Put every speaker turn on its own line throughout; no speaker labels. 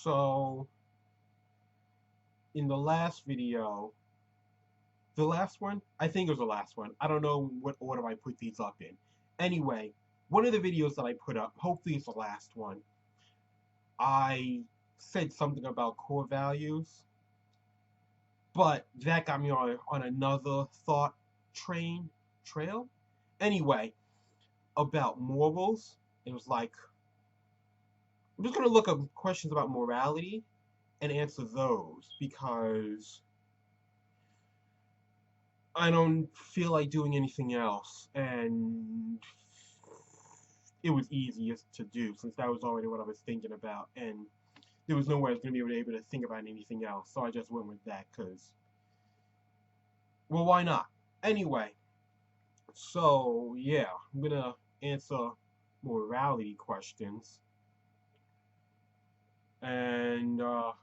So, in the last video, the last one? I think it was the last one. I don't know what order I put these up in. Anyway, one of the videos that I put up, hopefully it's the last one, I said something about core values, but that got me on another thought trail. Anyway, about morals. It was like, I'm just going to look up questions about morality and answer those because I don't feel like doing anything else, and it was easiest to do since that was already what I was thinking about, and there was no way I was going to be able to think about anything else, so I just went with that because, well, why not? Anyway, so yeah, I'm gonna answer morality questions, and no,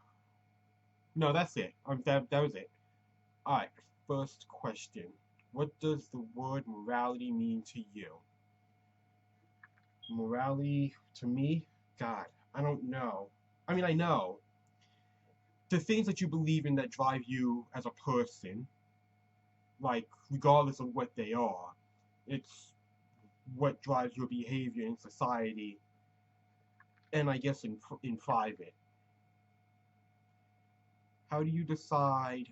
that's it. That was it. All right, first question: what does the word morality mean to you? Morality to me, God, I don't know. I mean, I know the things that you believe in that drive you as a person, like regardless of what they are, it's what drives your behavior in society, and I guess in private. How do you decide?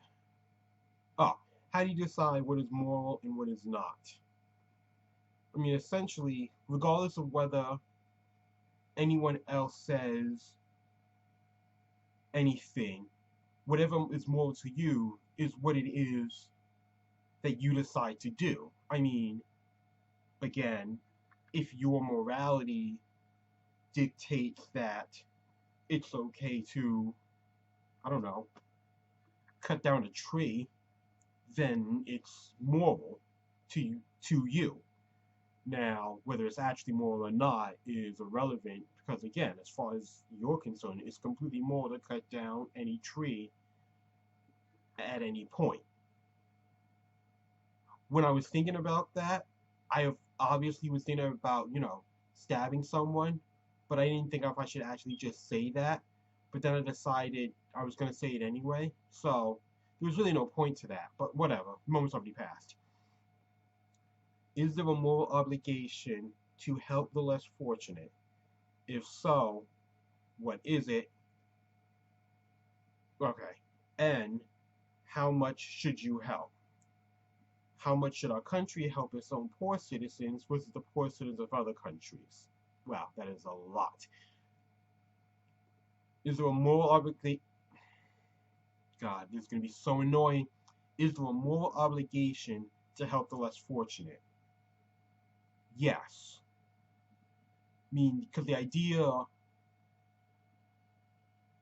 Oh, how do you decide what is moral and what is not? I mean, essentially, regardless of whether anyone else says anything, whatever is moral to you is what it is that you decide to do. I mean, again, if your morality dictates that it's okay to, I don't know, cut down a tree, then it's moral to you. Now, whether it's actually moral or not is irrelevant because, again, as far as you're concerned, it's completely moral to cut down any tree at any point. When I was thinking about that, I obviously was thinking about, stabbing someone, but I didn't think if I should actually just say that. But then I decided I was going to say it anyway, so there was really no point to that. But whatever, the moment's already passed. Is there a moral obligation to help the less fortunate? If so, what is it? Okay. And how much should you help? How much should our country help its own poor citizens versus the poor citizens of other countries? Wow, that is a lot. Is there a moral obligation? God, this is going to be so annoying. Is there a moral obligation to help the less fortunate? Yes. I mean, because the idea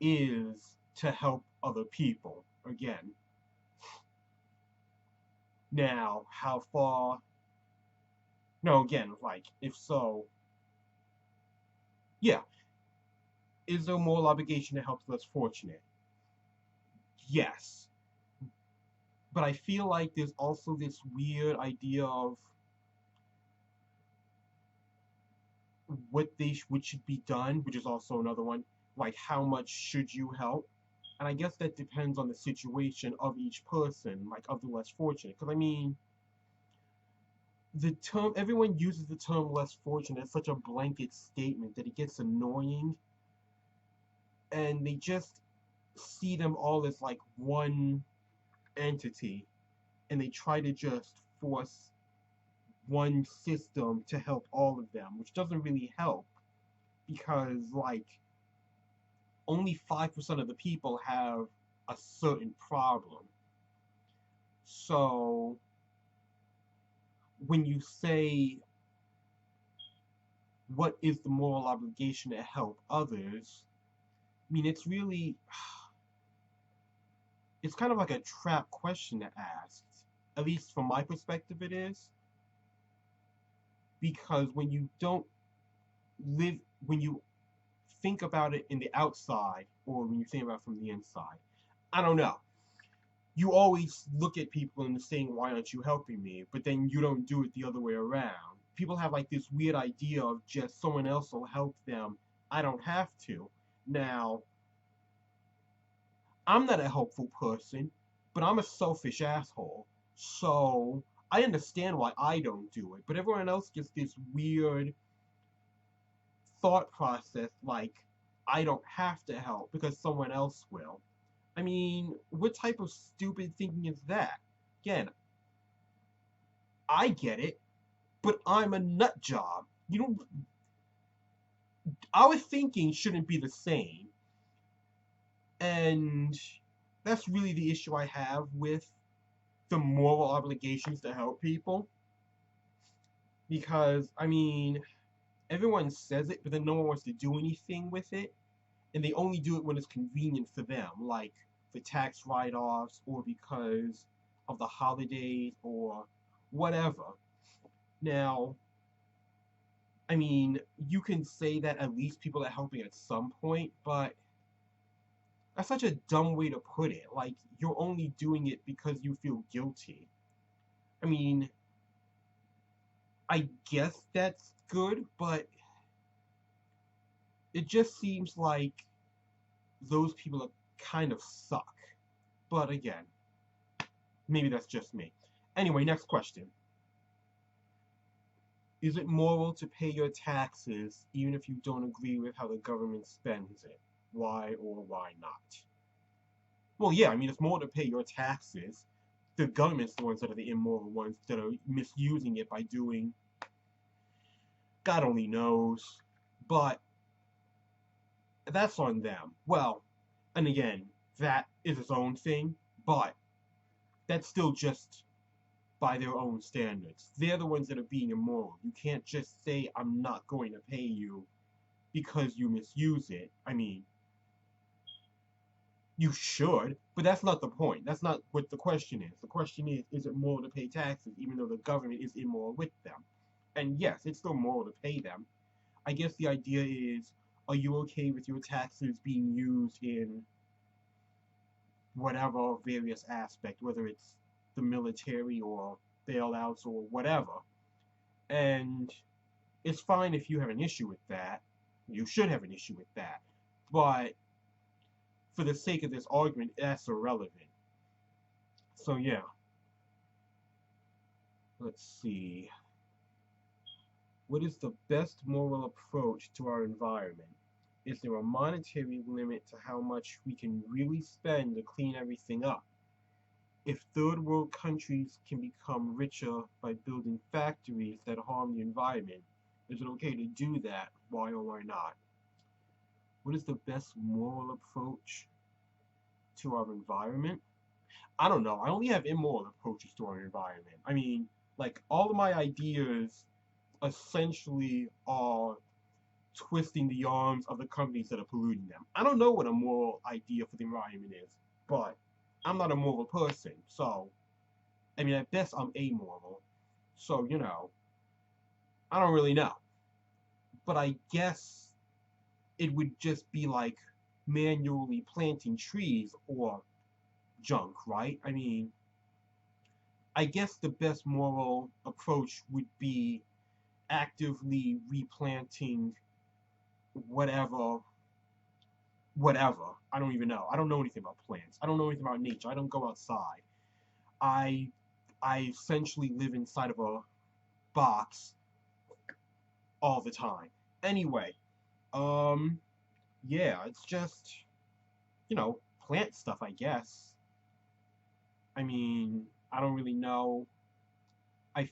is to help other people. Again, now, how far? No, again, like, if so, yeah. Is there a moral obligation to help the less fortunate? Yes. But I feel like there's also this weird idea of what should be done, which is also another one. Like, how much should you help? And I guess that depends on the situation of each person, like of the less fortunate. Because I mean, the term everyone uses the term less fortunate as such a blanket statement that it gets annoying, and they just see them all as like one entity, and they try to just force one system to help all of them, which doesn't really help because like only 5% of the people have a certain problem. So when you say what is the moral obligation to help others, I mean it's kind of like a trap question to ask. At least from my perspective it is, because live when you think about it in the outside or when you think about it from the inside, I don't know. You always look at people and saying, why aren't you helping me? But then you don't do it the other way around. People have like this weird idea of just someone else will help them. I don't have to. Now, I'm not a helpful person, but I'm a selfish asshole. So I understand why I don't do it, but everyone else gets this weird thought process like I don't have to help because someone else will. I mean, what type of stupid thinking is that? Again, I get it, but I'm a nut job. You don't. Our thinking shouldn't be the same, and that's really the issue I have with the moral obligations to help people. Because I mean, everyone says it, but then no one wants to do anything with it, and they only do it when it's convenient for them, like for tax write-offs or because of the holidays or whatever. Now, I mean, you can say that at least people are helping at some point, but that's such a dumb way to put it. Like, you're only doing it because you feel guilty. I mean, I guess that's good, but it just seems like those people are kind of suck. But again, maybe that's just me. Anyway, next question. Is it moral to pay your taxes even if you don't agree with how the government spends it? Why or why not? Well, yeah, I mean, it's moral to pay your taxes. The government's the ones that are the immoral ones that are misusing it by doing God only knows. But that's on them. Well, and again, that is its own thing, but that's still just by their own standards. They're the ones that are being immoral. You can't just say, I'm not going to pay you because you misuse it. I mean, you should, but that's not the point. That's not what the question is. The question is it moral to pay taxes even though the government is immoral with them? And yes, it's still moral to pay them. I guess the idea is, are you okay with your taxes being used in whatever various aspect, whether it's the military or bailouts or whatever? And it's fine if you have an issue with that. You should have an issue with that. But for the sake of this argument, that's irrelevant. So yeah, let's see. What is the best moral approach to our environment? Is there a monetary limit to how much we can really spend to clean everything up? If third world countries can become richer by building factories that harm the environment, is it okay to do that? Why or why not? What is the best moral approach to our environment? I don't know. I only have immoral approaches to our environment. I mean, like, all of my ideas essentially are twisting the arms of the companies that are polluting them. I don't know what a moral idea for the environment is, but I'm not a moral person. So, I mean, at best, I'm amoral. So, I don't really know. But I guess it would just be like manually planting trees or junk, right? I mean, I guess the best moral approach would be actively replanting whatever, whatever. I don't even know. I don't know anything about plants. I don't know anything about nature. I don't go outside. I I essentially live inside of a box all the time. Anyway, um, yeah, it's just, plant stuff, I guess. I mean, I don't really know. I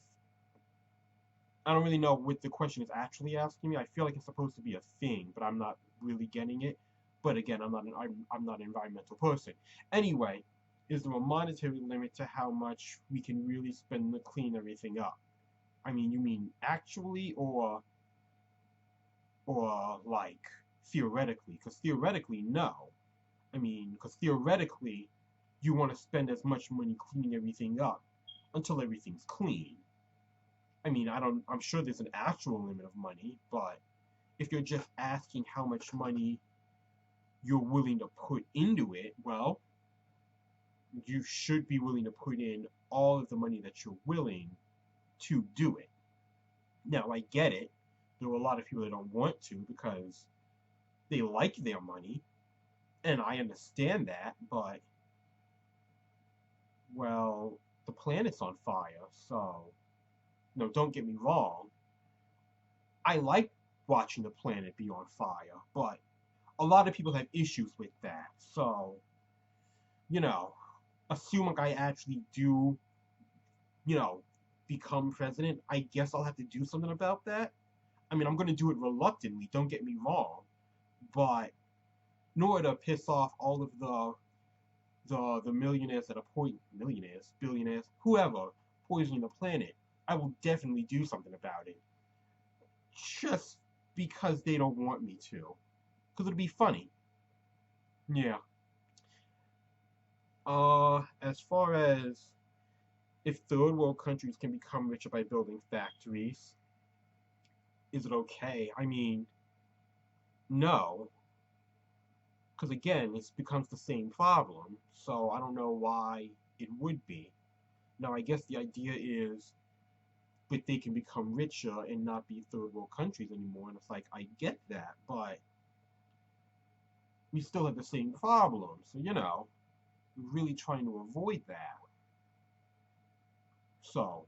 I don't really know what the question is actually asking me. I feel like it's supposed to be a thing, but I'm not really getting it. But again, I'm not an environmental person. Anyway, is there a monetary limit to how much we can really spend to clean everything up? I mean, you mean actually or like theoretically? Because theoretically, no. I mean, because theoretically, you want to spend as much money cleaning everything up until everything's clean. I mean, I'm sure there's an actual limit of money, but if you're just asking how much money you're willing to put into it, well, you should be willing to put in all of the money that you're willing to do it. Now, I get it. There are a lot of people that don't want to because they like their money. And I understand that, but, well, the planet's on fire, so, no, don't get me wrong. I like watching the planet be on fire, but a lot of people have issues with that. So, you know, assuming I actually do, you know, become president, I guess I'll have to do something about that. I mean, I'm going to do it reluctantly, don't get me wrong, but in order to piss off all of the millionaires that are millionaires, billionaires, whoever poisoning the planet, I will definitely do something about it. Just because they don't want me to. Because it'll be funny. Yeah. As far as if third world countries can become richer by building factories, is it okay? I mean, no. Because again, it becomes the same problem. So I don't know why it would be. Now, I guess the idea is that they can become richer and not be third world countries anymore. And it's like, I get that, but we still have the same problem. So, we're really trying to avoid that. So,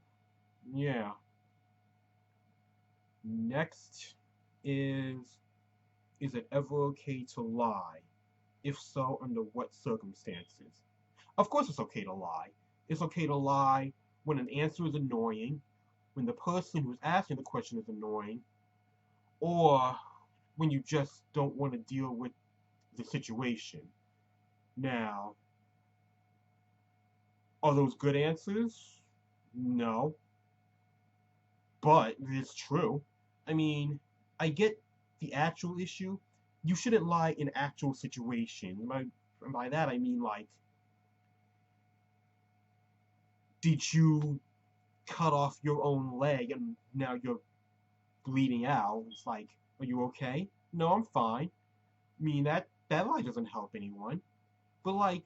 yeah. Next is it ever okay to lie? If so, under what circumstances? Of course it's okay to lie. It's okay to lie when an answer is annoying, when the person who's asking the question is annoying, or when you just don't want to deal with the situation. Now, are those good answers? No, but it's true. I mean, I get the actual issue. You shouldn't lie in actual situations. By that I mean, like, did you cut off your own leg and now you're bleeding out? It's like, are you okay? No, I'm fine. I mean, that lie doesn't help anyone. But, like,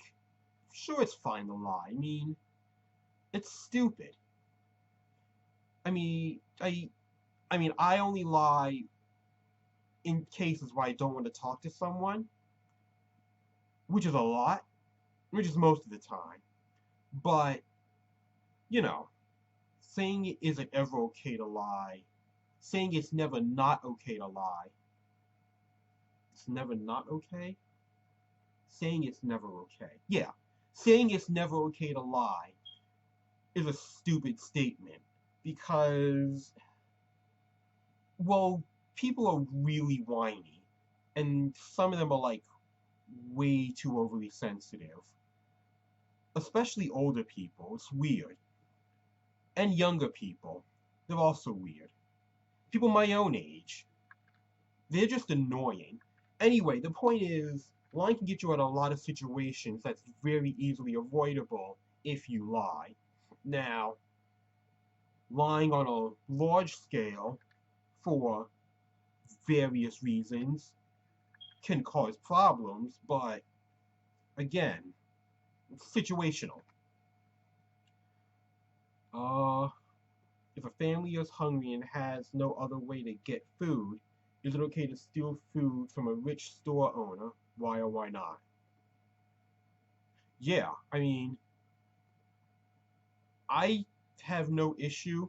sure, it's fine to lie. I mean, it's stupid. I mean, I only lie in cases where I don't want to talk to someone, which is a lot, which is most of the time. But, you know, saying it isn't ever okay to lie, saying it's never not okay to lie, it's never not okay? Saying it's never okay. Yeah, saying it's never okay to lie is a stupid statement because, well, people are really whiny, and some of them are like way too overly sensitive, especially older people. It's weird. And younger people, they're also weird. People my own age, they're just annoying. Anyway, the point is, lying can get you out of a lot of situations that's very easily avoidable if you lie. Now, lying on a large scale for various reasons can cause problems, but again, it's situational. Uh, if a family is hungry and has no other way to get food, is it okay to steal food from a rich store owner? Why or why not? Yeah, I mean, I have no issue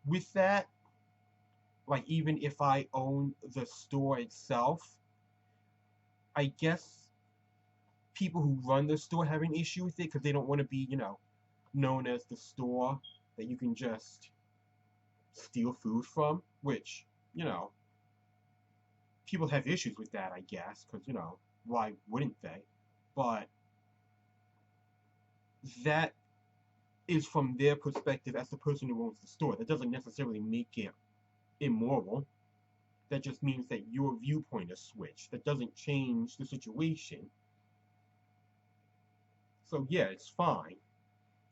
with that. Like, even if I own the store itself, I guess people who run the store have an issue with it because they don't want to be, known as the store that you can just steal food from, which, you know, people have issues with that, I guess, because, why wouldn't they? But that is from their perspective as the person who owns the store. That doesn't necessarily make it immoral. That just means that your viewpoint is switched. That doesn't change the situation. So yeah, it's fine.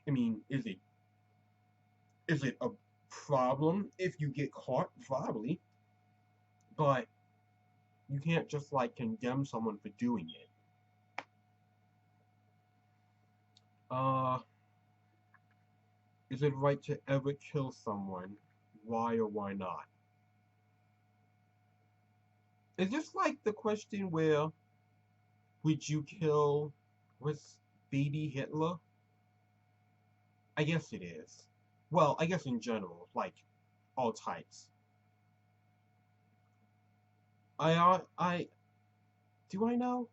I mean, is it a problem if you get caught? Probably. But you can't just like condemn someone for doing it. Uh, is it right to ever kill someone? Why or why not? Is this like the question where Would you kill, was baby Hitler? I guess it is. Well, I guess in general, like all types. I do I know?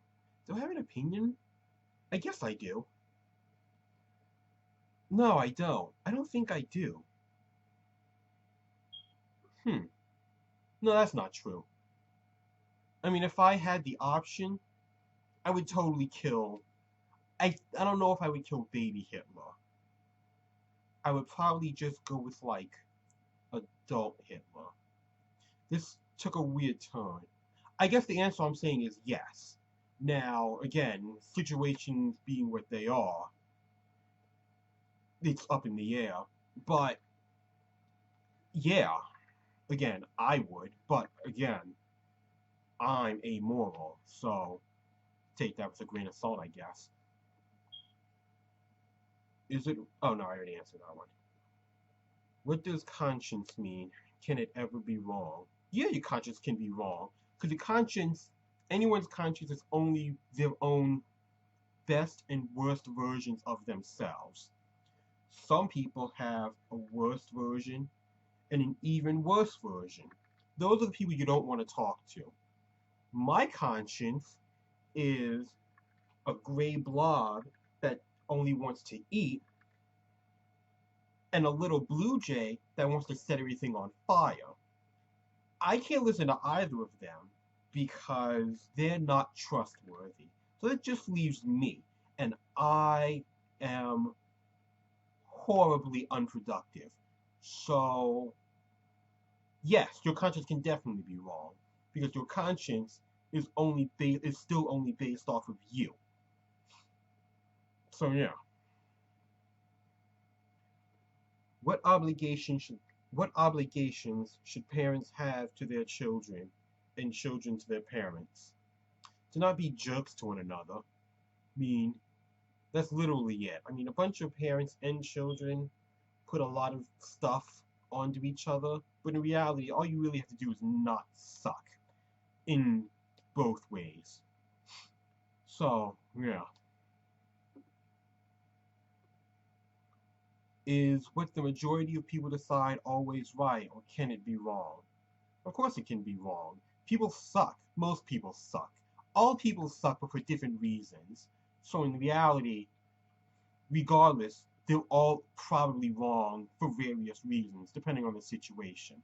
Do I have an opinion? I guess I do. No, I don't. I don't think I do. Hmm. No, that's not true. I mean, if I had the option, I would totally kill. I don't know if I would kill baby Hitler. I would probably just go with like adult Hitler. This took a weird turn. I guess the answer I'm saying is yes. Now, again, situations being what they are, it's up in the air. But yeah, again, I would. But again, I'm amoral, so take that with a grain of salt, I guess. Is it? Oh no, I already answered that one. What does conscience mean? Can it ever be wrong? Yeah, your conscience can be wrong. Because your conscience, anyone's conscience is only their own best and worst versions of themselves. Some people have a worse version and an even worse version. Those are the people you don't want to talk to. My conscience is a gray blob that only wants to eat, and a little blue jay that wants to set everything on fire. I can't listen to either of them because they're not trustworthy. So that just leaves me, and I am horribly unproductive. So, yes, your conscience can definitely be wrong because your conscience is still only based off of you. So yeah, what obligations should what obligations should parents have to their children and children to their parents? To not be jerks to one another. I mean, that's literally it. I mean, a bunch of parents and children put a lot of stuff onto each other, but in reality, all you really have to do is not suck in both ways. So, yeah. Is what the majority of people decide always right, or can it be wrong? Of course, it can be wrong. People suck. Most people suck. All people suck, but for different reasons. So, in reality, regardless, they're all probably wrong for various reasons, depending on the situation.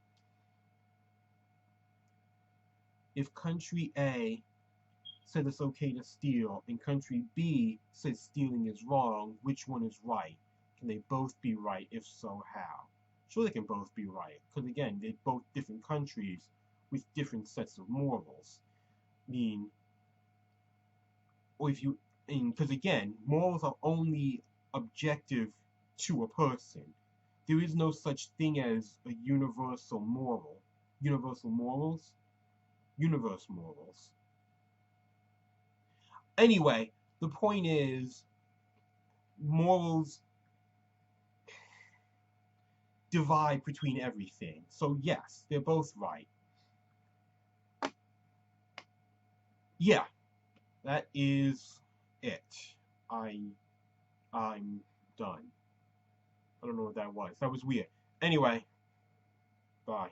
If country A said it's okay to steal and country B says stealing is wrong, which one is right? Can they both be right? If so, how? Sure, they can both be right, because again, they're both different countries with different sets of morals. I mean, or if you, because again, morals are only objective to a person. There is no such thing as a universal moral. Universal morals? Universe morals. Anyway, the point is, morals divide between everything. So yes, they're both right. Yeah, that is it. I I'm done. I don't know what that was. That was weird. Anyway, bye.